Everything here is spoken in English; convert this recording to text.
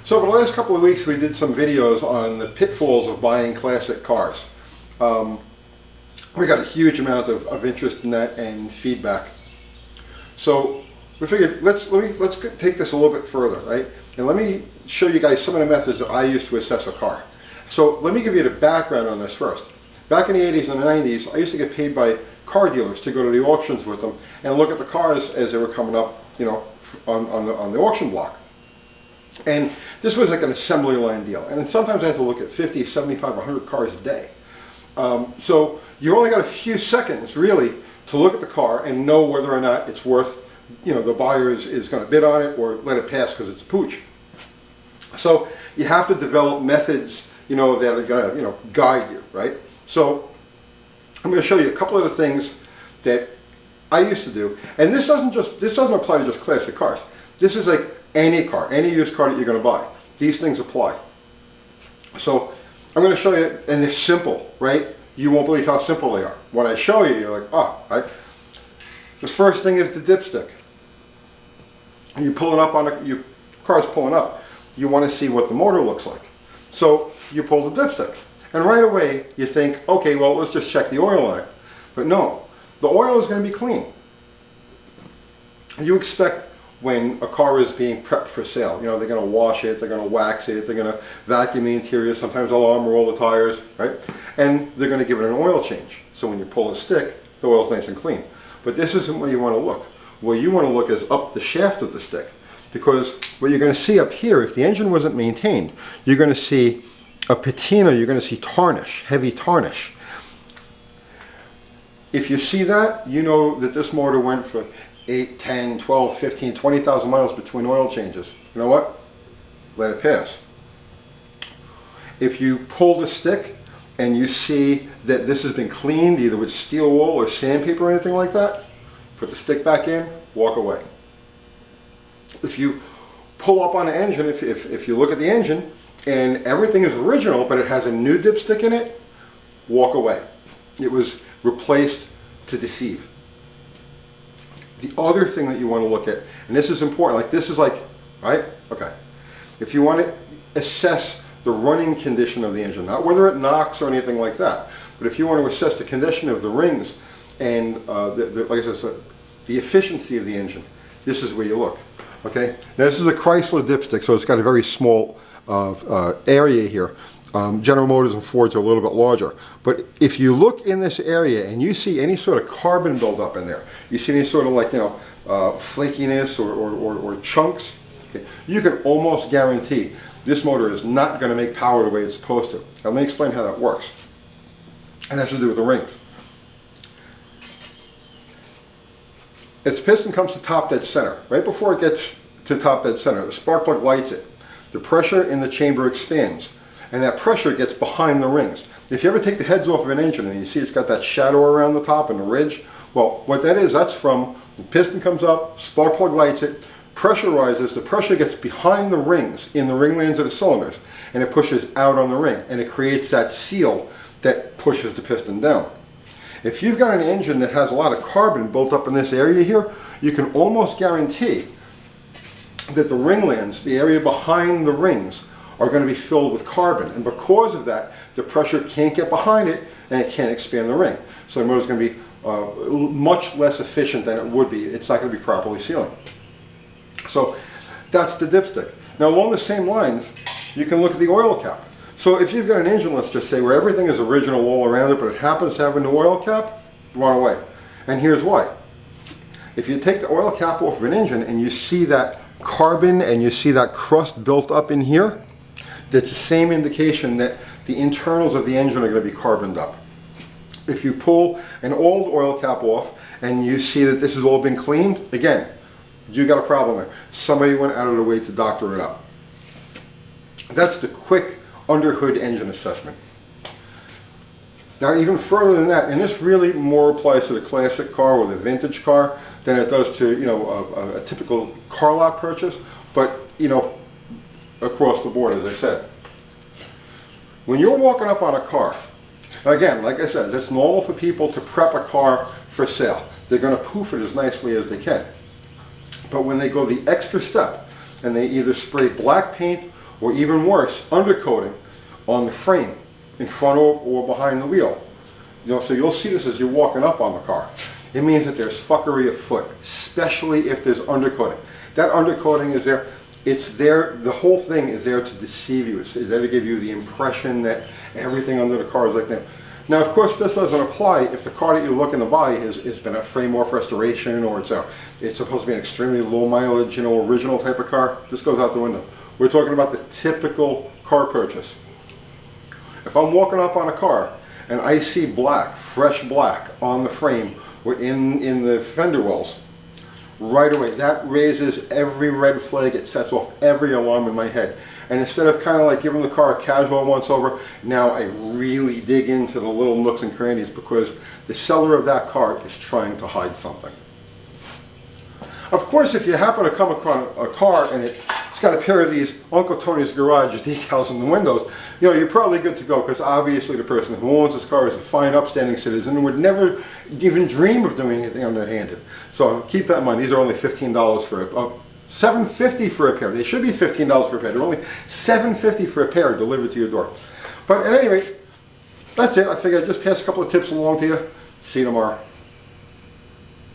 So over the last couple of weeks we did some videos on the pitfalls of buying classic cars. We got a huge amount of interest in that and feedback. So we figured let's take this a little bit further, right? And let me show you guys some of the methods that I use to assess a car. So let me give you the background on this first. Back in the 80s and the 90s, I used to get paid by car dealers to go to the auctions with them and look at the cars as they were coming up, you know, on the auction block. And this was like an assembly line deal. And sometimes I had to look at 50, 75, 100 cars a day. So you only got a few seconds, really, to look at the car and know whether or not it's worth, you know, the buyer is going to bid on it or let it pass because it's a pooch. So you have to develop methods, you know, that are going to, you know, guide you, right? So I'm going to show you a couple of the things that I used to do. And this doesn't apply to just classic cars. This is like any car, any used car that you're going to buy. These things apply. So I'm going to show you, and they're simple, right? You won't believe how simple they are. When I show you, you're like, oh, right? The first thing is the dipstick. You pull it up on your car's pulling up. You want to see what the motor looks like. So you pull the dipstick. And right away you think, okay, well, let's just check the oil on it. But no, the oil is going to be clean. You expect when a car is being prepped for sale, you know, they're going to wash it, they're going to wax it, they're going to vacuum the interior, sometimes they'll armor all the tires, right? And they're going to give it an oil change. So when you pull the stick, the oil's nice and clean. But this isn't where you want to look. Where you want to look is up the shaft of the stick. Because what you're going to see up here, if the engine wasn't maintained, you're going to see a patina, you're going to see tarnish, heavy tarnish. If you see that, you know that this motor went for 8, 10, 12, 15, 20,000 miles between oil changes. You know what? Let it pass. If you pull the stick and you see that this has been cleaned either with steel wool or sandpaper or anything like that, put the stick back in, walk away. If you pull up on an engine, if you look at the engine and everything is original but it has a new dipstick in it, walk away. It was replaced to deceive. The other thing that you want to look at, and this is important, like this is like, right? Okay. If you want to assess the running condition of the engine, not whether it knocks or anything like that, but if you want to assess the condition of the rings and, like I said, the efficiency of the engine, this is where you look. Okay. Now this is a Chrysler Dipstick, so it's got a very small area here. General Motors and Fords are a little bit larger. But if you look in this area and you see any sort of carbon buildup in there, you see any sort of like, you know, flakiness or chunks, okay, you can almost guarantee this motor is not going to make power the way it's supposed to. Now, let me explain how that works. And that has to do with the rings. As the piston comes to top dead center, right before it gets to top dead center, the spark plug lights it. The pressure in the chamber expands. And that pressure gets behind the rings. If you ever take the heads off of an engine and you see it's got that shadow around the top and the ridge, well, what that is, that's from the piston comes up, spark plug lights it, pressure rises, the pressure gets behind the rings in the ring lands of the cylinders, and it pushes out on the ring, and it creates that seal that pushes the piston down. If you've got an engine that has a lot of carbon built up in this area here, you can almost guarantee that the ring lands, the area behind the rings, are going to be filled with carbon, and because of that the pressure can't get behind it and it can't expand the ring. So the motor is going to be much less efficient than it would be. It's not going to be properly sealing. So that's the dipstick. Now along the same lines you can look at the oil cap. So if you've got an engine, let's just say, where everything is original all around it but it happens to have a new oil cap, run away. And here's why. If you take the oil cap off of an engine and you see that carbon and you see that crust built up in here, that's the same indication that the internals of the engine are going to be carboned up. If you pull an old oil cap off and you see that this has all been cleaned, again, you got a problem there. Somebody went out of their way to doctor it up. That's the quick underhood engine assessment. Now even further than that, and this really more applies to the classic car or the vintage car than it does to, you know, a typical car lot purchase, but, you know, across the board, as I said. When you're walking up on a car, again, like I said, it's normal for people to prep a car for sale. They're going to poof it as nicely as they can. But when they go the extra step and they either spray black paint or even worse, undercoating on the frame, in front or behind the wheel. So you'll see this as you're walking up on the car. It means that there's fuckery afoot, especially if there's undercoating. That undercoating is there. It's there. The whole thing is there to deceive you. It's there to give you the impression that everything under the car is like that. Now, of course, this doesn't apply if the car that you're looking to buy has been a frame-off restoration, or it's supposed to be an extremely low mileage, original type of car. This goes out the window. We're talking about the typical car purchase. If I'm walking up on a car and I see black, fresh black on the frame or in the fender wells, right away that raises every red flag. It sets off every alarm in my head. And instead of kind of like giving the car a casual once over, now I really dig into the little nooks and crannies, because the seller of that car is trying to hide something. Of course, if you happen to come across a car and it's got a pair of these Uncle Tony's Garage decals in the windows, you're probably good to go, because obviously the person who owns this car is a fine, upstanding citizen and would never even dream of doing anything underhanded. So keep that in mind. These are only $15 for $7.50 for a pair. They should be $15 for a pair. They're only $7.50 for a pair delivered to your door. But at any rate, that's it. I figured I'd just pass a couple of tips along to you. See you tomorrow.